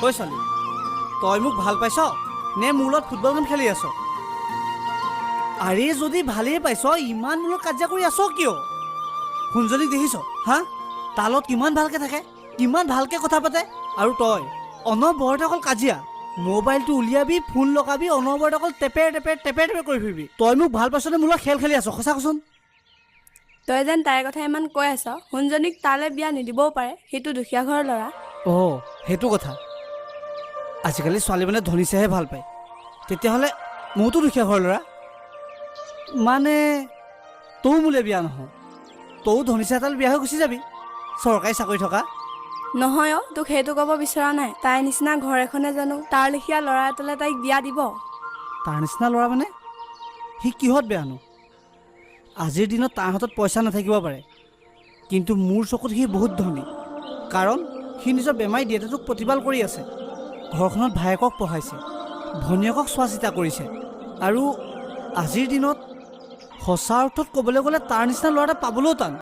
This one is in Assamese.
ঐ ছোৱালী, তই মোক ভাল পাইছ নে মোৰ লগত ফুটবল গেম খেলি আছ? আৰে যদি ভালেই পাইছ ইমান মোৰ লগত কাজিয়া কৰি আছ কিয়? শুনজনীক দেখিছ হা? তাৰ লগত কিমান ভালকে থাকে, কিমান ভালকে কথা পাতে, আৰু তই অনবৰতে অকল কাজিয়া। মোবাইলটো উলিয়াবি, ফোন লগাবি, অনবৰতে অকল টেপেৰ কৰি ফুৰিবি। তই মোক ভাল পাইছ নে মোৰ লগত খেল খেলি আছ? সঁচা কচোন। তই যেন তাইৰ কথা ইমান কৈ আছ, শুনজনীক তালৈ বিয়া নিদিবও পাৰে, সেইটো দুখীয়া ঘৰৰ ল'ৰা। অঁ, সেইটো কথা। আজিকালি ছোৱালী মানে ধনীছেহে ভাল পায়। তেতিয়াহ'লে মইতো দুখীয়া ঘৰৰ ল'ৰা। মানে তয়ো মোলৈ বিয়া নহয়, তয়ো ধনীছে এটালৈ বিয়া হৈ গুচি যাবি, চৰকাৰী চাকৰি থকা। নহয় অ', তোক সেইটো ক'ব বিচৰা নাই। তাইৰ নিচিনা ঘৰ এখনে জানো তাৰ লেখীয়া ল'ৰা এটালৈ তাইক বিয়া দিব? তাৰ নিচিনা ল'ৰা মানে সি কিহত বেয়ানো? আজিৰ দিনত তাৰ হাতত পইচা নাথাকিব পাৰে, কিন্তু মোৰ চকুত সি বহুত ধনী। কাৰণ সি নিজৰ বেমাৰী দেউতাটোক প্ৰতিপাল কৰি আছে, ঘৰখনত ভায়েকক পঢ়াইছে, ভনীয়েকক চোৱা চিতা কৰিছে, আৰু আজিৰ দিনত সঁচা অৰ্থত ক'বলৈ গ'লে তাৰ নিচিনা ল'ৰা এটা পাবলৈও টান।